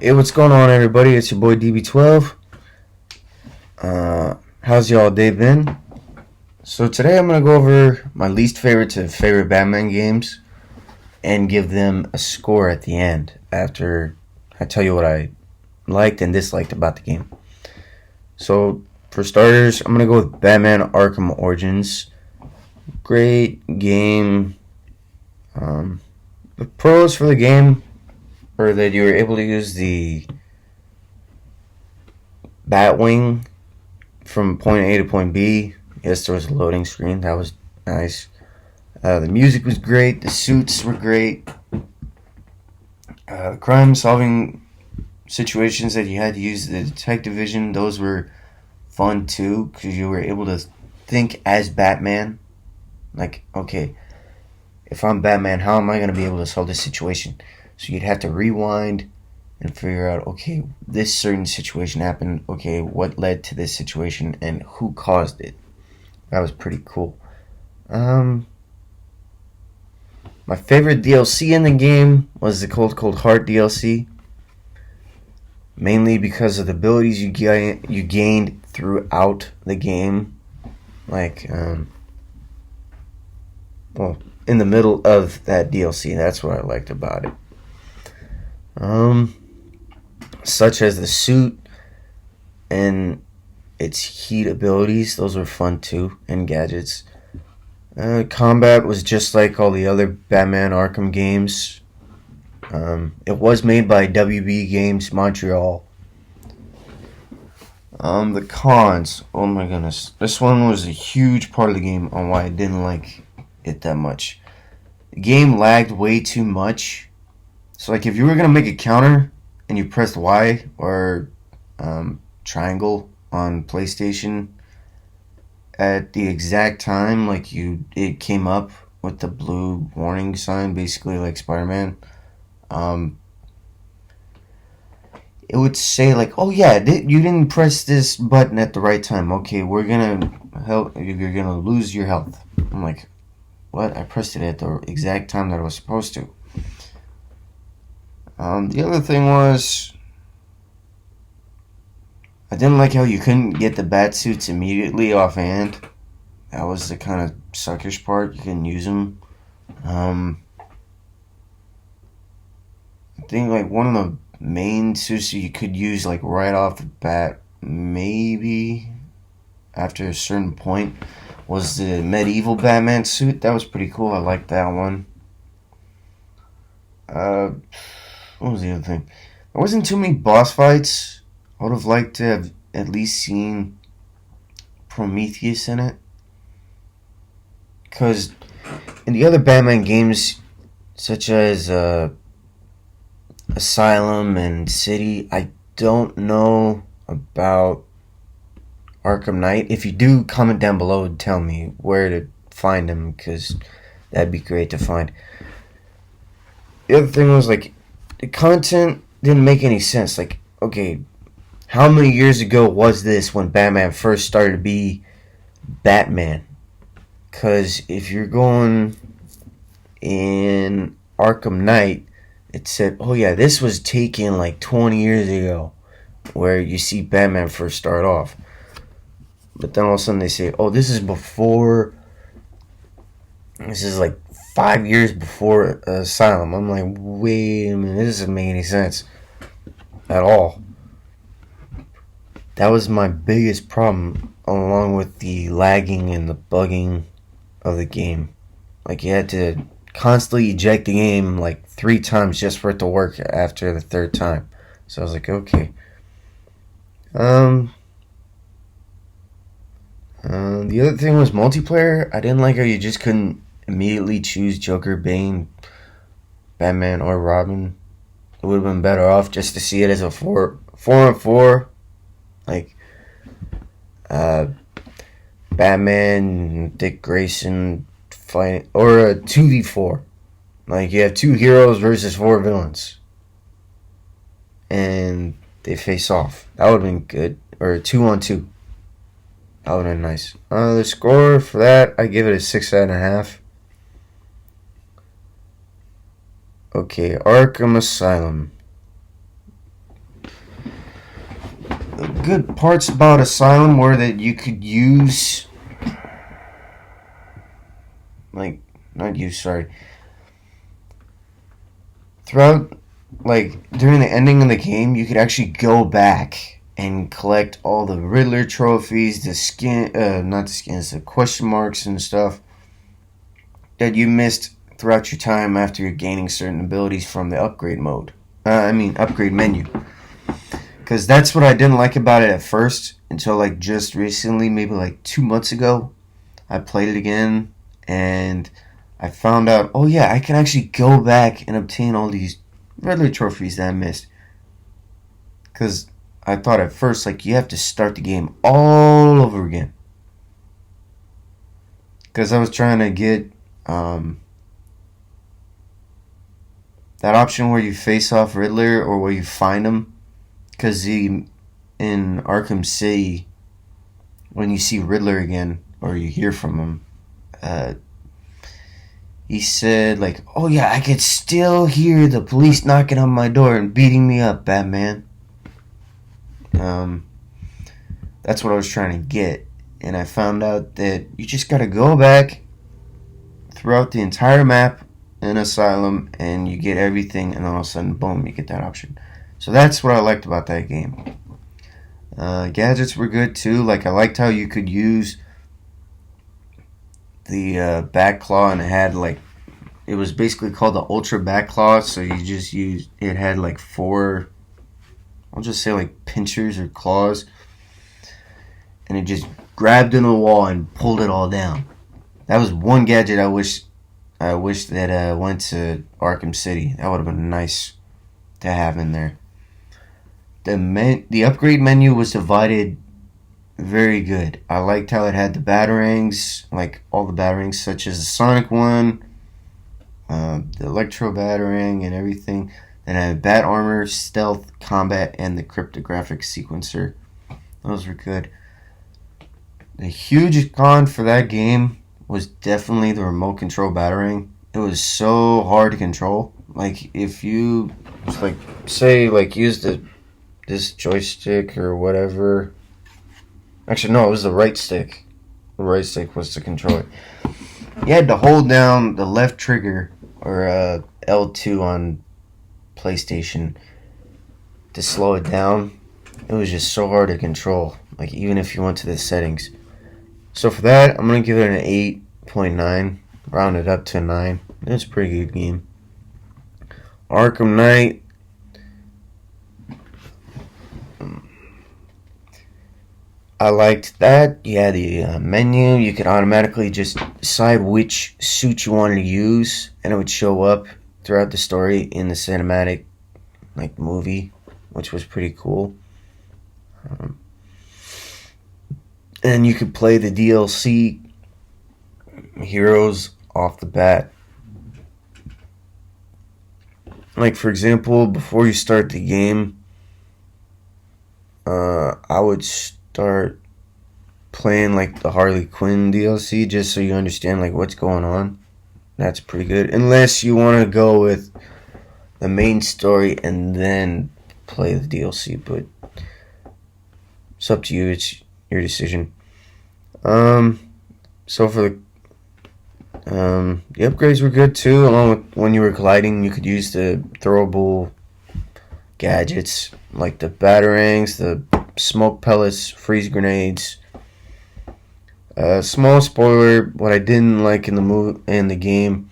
Hey, what's going on, everybody? It's your boy DB12. How's y'all day been? So today I'm gonna go over my least favorite to favorite Batman games and give them a score at the end after I tell you what I liked and disliked about the game. So for starters, I'm gonna go with Batman Arkham Origins. Great game. The pros for the game are that you were able to use the Batwing from point A to point B. Yes, there was a loading screen. That was nice. The music was great. The suits were great. The crime solving situations that you had to use the detective vision, those were fun too, because you were able to think as Batman. Like, okay, if I'm Batman, how am I going to be able to solve this situation? So you'd have to rewind and figure out, okay, this certain situation happened. Okay, what led to this situation and who caused it? That was pretty cool. My favorite DLC in the game was the Cold Cold Heart DLC, mainly because of the abilities you gained throughout the game. Like, in the middle of that DLC, that's what I liked about it. Such as the suit and its heat abilities, those were fun too, and gadgets. Combat was just like all the other Batman Arkham games. It was made by WB Games Montreal. The cons, oh my goodness, this one was a huge part of the game on why I didn't like it that much. The game lagged way too much. So like if you were gonna make a counter and you pressed Y or triangle on PlayStation at the exact time, like it came up with the blue warning sign, basically like Spider-Man. It would say like, "Oh yeah, you didn't press this button at the right time. Okay, we're gonna help. You're gonna lose your health." I'm like, "What? I pressed it at the exact time that I was supposed to." The other thing was, I didn't like how you couldn't get the bat suits immediately offhand. That was the kind of suckish part. You couldn't use them. I think like one of the main suits you could use like right off the bat, maybe after a certain point, was the medieval Batman suit. That was pretty cool. I liked that one. What was the other thing? There wasn't too many boss fights. I would have liked to have at least seen Prometheus in it. Because in the other Batman games, such as Asylum and City, I don't know about Arkham Knight. If you do, comment down below and tell me where to find him, because that'd be great to find. The other thing was, like, the content didn't make any sense. Like, okay, how many years ago was this when Batman first started to be Batman? Because if you're going in Arkham Knight, it said, oh yeah, this was taken like 20 years ago, where you see Batman first start off. But then all of a sudden they say, oh, this is like 5 years before Asylum. I'm like, wait a minute, this doesn't make any sense at all. That was my biggest problem, along with the lagging and the bugging of the game. Like, you had to constantly eject the game like 3 times just for it to work after the 3rd time. So I was like, okay. The other thing was multiplayer. I didn't like how you just couldn't immediately choose Joker, Bane, Batman, or Robin. It would have been better off just to see it as a 4-on-4, like Batman, Dick Grayson fighting, or a 2v4. Like, you have 2 heroes versus 4 villains, and they face off. That would have been good. Or a 2-on-2. That would have been nice. The score for that, I give it a 6.5. Okay, Arkham Asylum. good parts about Asylum were that you could use, like, not use, sorry, throughout, like, during the ending of the game, you could actually go back and collect all the Riddler trophies, the skin, not the skins, the question marks and stuff that you missed throughout your time after you're gaining certain abilities from the upgrade mode. Upgrade menu. Because that's what I didn't like about it at first until like just recently, maybe like 2 months ago. I played it again and I found out, oh yeah, I can actually go back and obtain all these Riddler trophies that I missed. Because I thought at first, like, you have to start the game all over again. Because I was trying to get that option where you face off Riddler or where you find him. Because in Arkham City, when you see Riddler again, or you hear from him, he said, like, oh yeah, I could still hear the police knocking on my door and beating me up, Batman. That's what I was trying to get. And I found out that you just gotta go back throughout the entire map in Asylum and you get everything, and all of a sudden, boom, you get that option. So that's what I liked about that game. Gadgets were good too. Like, I liked how you could use the back claw, and it was basically called the Ultra Back Claw. So you just it had like 4, I'll just say like pinchers or claws, and it just grabbed in the wall and pulled it all down. That was one gadget I wish that went to Arkham City. That would have been nice to have in there. The upgrade menu was divided very good. I liked how it had the batarangs, like all the batarangs, such as the Sonic one, the Electro batarang, and everything. Then I had Bat Armor, Stealth, Combat, and the Cryptographic Sequencer. Those were good. The huge con for that game was definitely the remote control batarang. It was so hard to control. Like, if you, like, say, like, use this joystick or whatever. Actually, no, it was the right stick. The right stick was to control it. You had to hold down the left trigger, or L2 on PlayStation, to slow it down. It was just so hard to control. Like, even if you went to the settings. So for that, I'm going to give it an 8.9. Round it up to a 9. It's a pretty good game. Arkham Knight. I liked that. You had the menu. You could automatically just decide which suit you wanted to use, and it would show up throughout the story in the cinematic, like, movie, which was pretty cool. And you could play the DLC heroes off the bat. Like, for example, before you start the game, I would start playing, like, the Harley Quinn DLC just so you understand, like, what's going on. That's pretty good. Unless you want to go with the main story and then play the DLC, but it's up to you. It's your decision. So for the upgrades were good too. Along with when you were gliding, you could use the throwable gadgets like the batarangs, the smoke pellets, freeze grenades. Small spoiler: what I didn't like in the game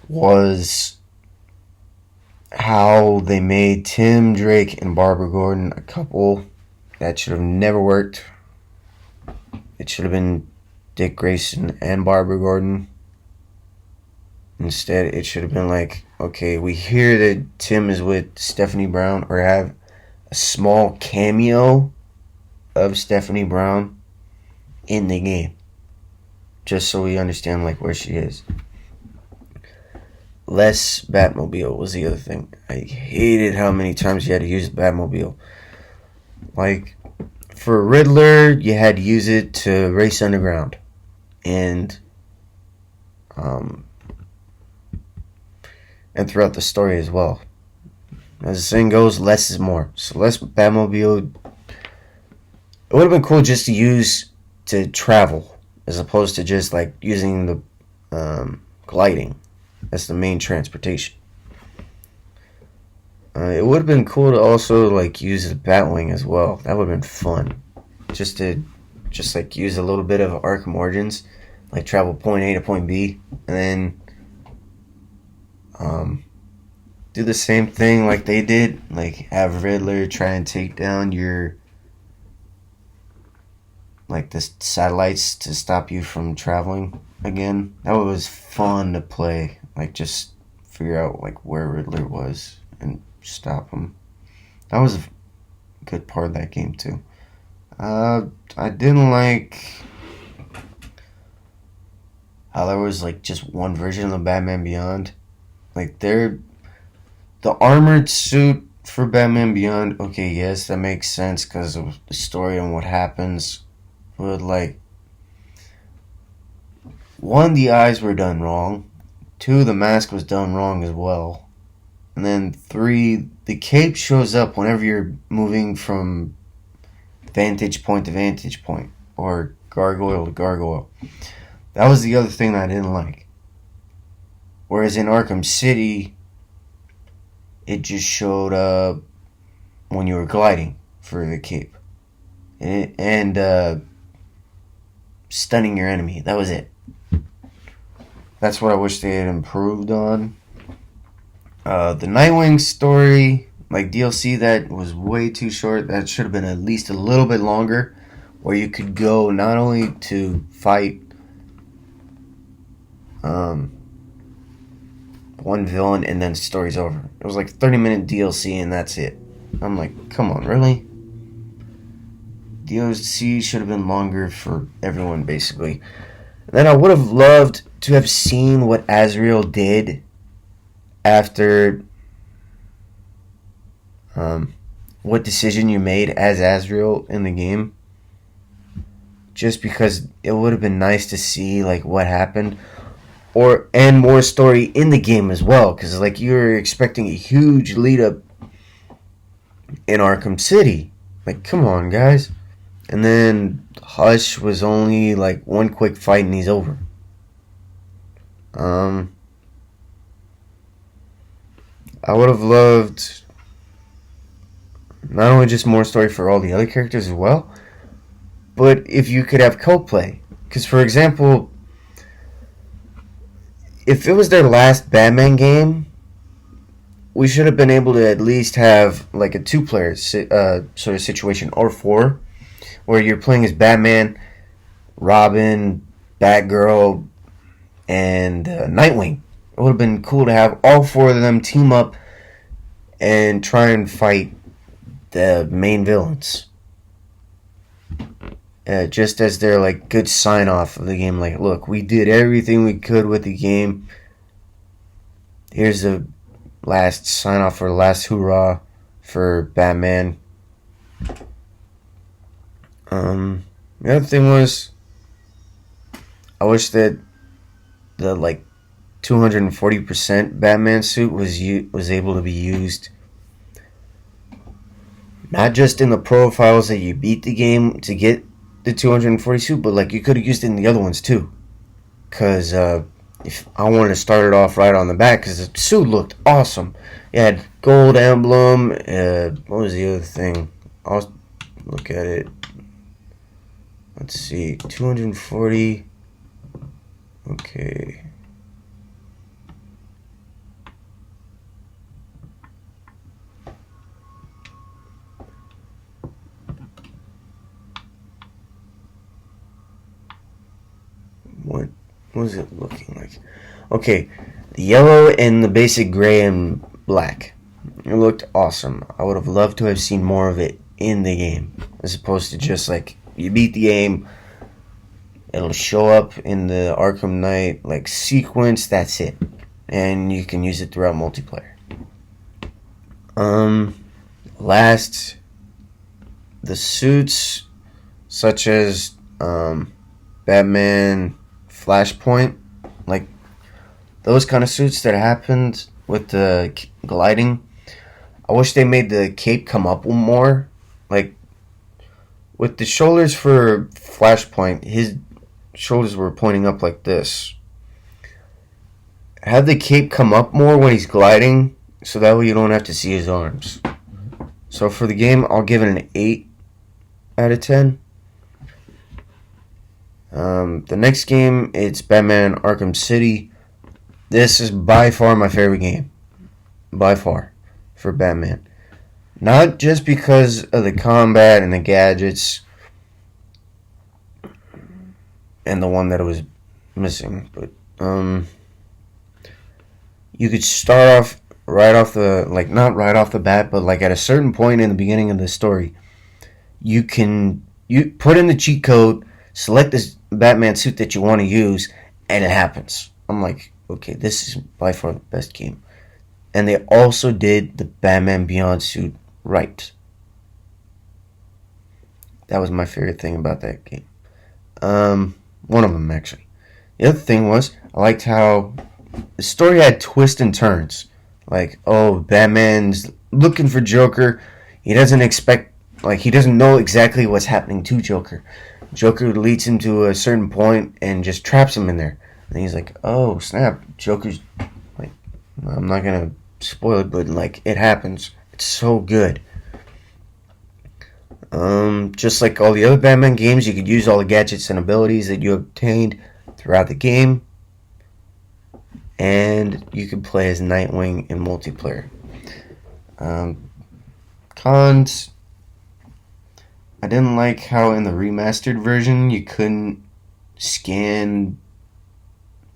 was how they made Tim Drake and Barbara Gordon a couple that should have never worked. It should have been Dick Grayson and Barbara Gordon. Instead, it should have been like, okay, we hear that Tim is with Stephanie Brown, or have a small cameo of Stephanie Brown in the game, just so we understand, like, where she is. Less Batmobile was the other thing. I hated how many times you had to use the Batmobile. Like, for Riddler, you had to use it to race underground. And throughout the story as well. As the saying goes, less is more. So less Batmobile. It would have been cool just to use to travel, as opposed to just like using the gliding. That's the main transportation. It would have been cool to also like use the Batwing as well. That would have been fun. Just to like use a little bit of Arkham Origins, like travel point A to point B, and then do the same thing like they did, like have Riddler try and take down your like the satellites to stop you from traveling again. That was fun to play. Like just figure out like where Riddler was and stop him. That was a good part of that game too. I didn't like how there was like just one version of the Batman Beyond. Like the armored suit for Batman Beyond. Okay, yes, that makes sense because of the story and what happens. But like, one, the eyes were done wrong. Two, the mask was done wrong as well. And then three, the cape shows up whenever you're moving from vantage point to vantage point, or gargoyle to gargoyle. That was the other thing that I didn't like. Whereas in Arkham City, it just showed up when you were gliding for the cape. And stunning your enemy. That was it. That's what I wish they had improved on. The Nightwing story, like DLC, that was way too short. That should have been at least a little bit longer, where you could go not only to fight one villain and then the story's over. It was like 30-minute DLC and that's it. I'm like, come on, really? DLC should have been longer for everyone, basically. Then I would have loved to have seen what Azrael did after what decision you made as Azrael in the game. Just because it would have been nice to see like what happened, and more story in the game as well. Because like you're expecting a huge lead up in Arkham City. Like, come on, guys. And then Hush was only like one quick fight and he's over. I would have loved not only just more story for all the other characters as well, but if you could have co-play. Because, for example, if it was their last Batman game, we should have been able to at least have like a two-player sort of situation, or four, where you're playing as Batman, Robin, Batgirl, and Nightwing. It would have been cool to have all four of them team up and try and fight the main villains. Just as their like good sign off of the game, like, look, we did everything we could with the game. Here's the last sign off, or last hoorah for Batman. The other thing was, I wish that the like 240% Batman suit was able to be used not just in the profiles that you beat the game to get the 240 suit, but like you could have used it in the other ones too. Because if I wanted to start it off right on the back, because the suit looked awesome. It had gold emblem. What was the other thing? I'll look at it. Let's see, 240. Okay. What was it looking like? Okay, the yellow and the basic gray and black. It looked awesome. I would have loved to have seen more of it in the game, as opposed to just like you beat the game, it'll show up in the Arkham Knight like sequence. That's it, and you can use it throughout multiplayer. Last, the suits such as Batman, Flashpoint, like those kind of suits that happened with the gliding, I wish they made the cape come up more. Like, with the shoulders for Flashpoint, his shoulders were pointing up like this. Have the cape come up more when he's gliding, so that way you don't have to see his arms. So for the game, I'll give it an 8 out of 10. The next game, it's Batman Arkham City. This is by far my favorite game. By far. For Batman. Not just because of the combat and the gadgets and the one that was missing, but you could start off right off the, like, not right off the bat, but like at a certain point in the beginning of the story, you put in the cheat code, select this Batman suit that you want to use, and it happens. I'm like, okay, this is by far the best game. And they also did the Batman Beyond suit right. That was my favorite thing about that game. One of them, actually. The other thing was, I liked how the story had twists and turns. Like, oh, Batman's looking for Joker. He doesn't know exactly what's happening to Joker. Joker leads him to a certain point and just traps him in there. And he's like, oh, snap. Joker's, like, I'm not going to spoil it, but, like, it happens. It's so good. Just like all the other Batman games, you could use all the gadgets and abilities that you obtained throughout the game. And you could play as Nightwing in multiplayer. Cons. I didn't like how in the remastered version you couldn't scan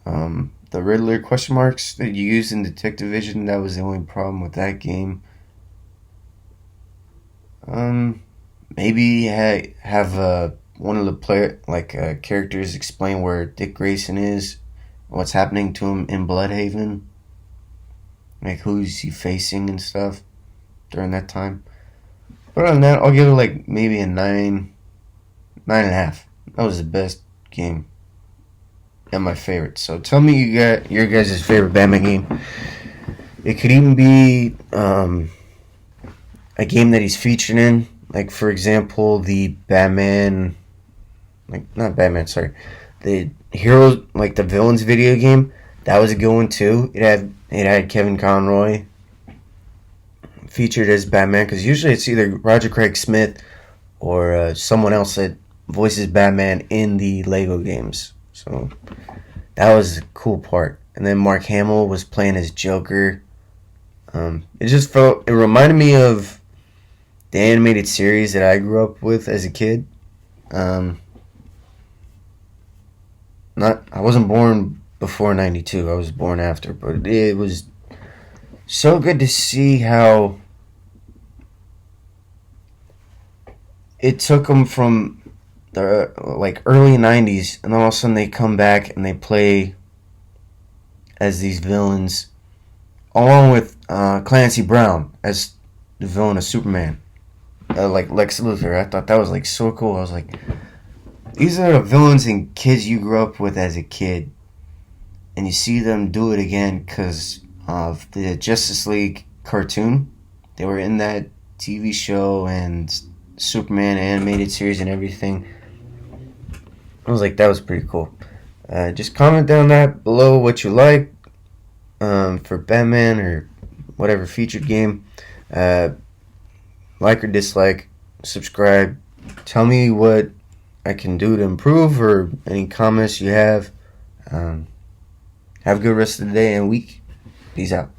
the Riddler question marks that you used in Detective Vision. That was the only problem with that game. Maybe have one of the characters explain where Dick Grayson is, what's happening to him in Bloodhaven, like who's he facing and stuff during that time. But other than that, I'll give it like maybe a 9.5. That was the best game and my favorite. So tell me your guys' favorite Batman game. It could even be a game that he's featured in. Like, for example, the Batman... the Heroes, like the Villains video game. That was a good one, too. It had Kevin Conroy featured as Batman, because usually it's either Roger Craig Smith or someone else that voices Batman in the Lego games. So that was a cool part. And then Mark Hamill was playing as Joker. It reminded me of the animated series that I grew up with as a kid. I wasn't born before 92. I was born after, but it was so good to see how it took them from the early 90s, and then all of a sudden they come back and they play as these villains, along with Clancy Brown as the villain of Superman, like Lex Luthor. I thought that was like so cool. I was like, these are the villains and kids you grew up with as a kid, and you see them do it again because of the Justice League cartoon. They were in that TV show and Superman animated series and everything. I was like, that was pretty cool. Just comment down that below what you like for Batman or whatever featured game. Like or dislike, subscribe. Tell me what I can do to improve or any comments you have. Have a good rest of the day and week. Peace out.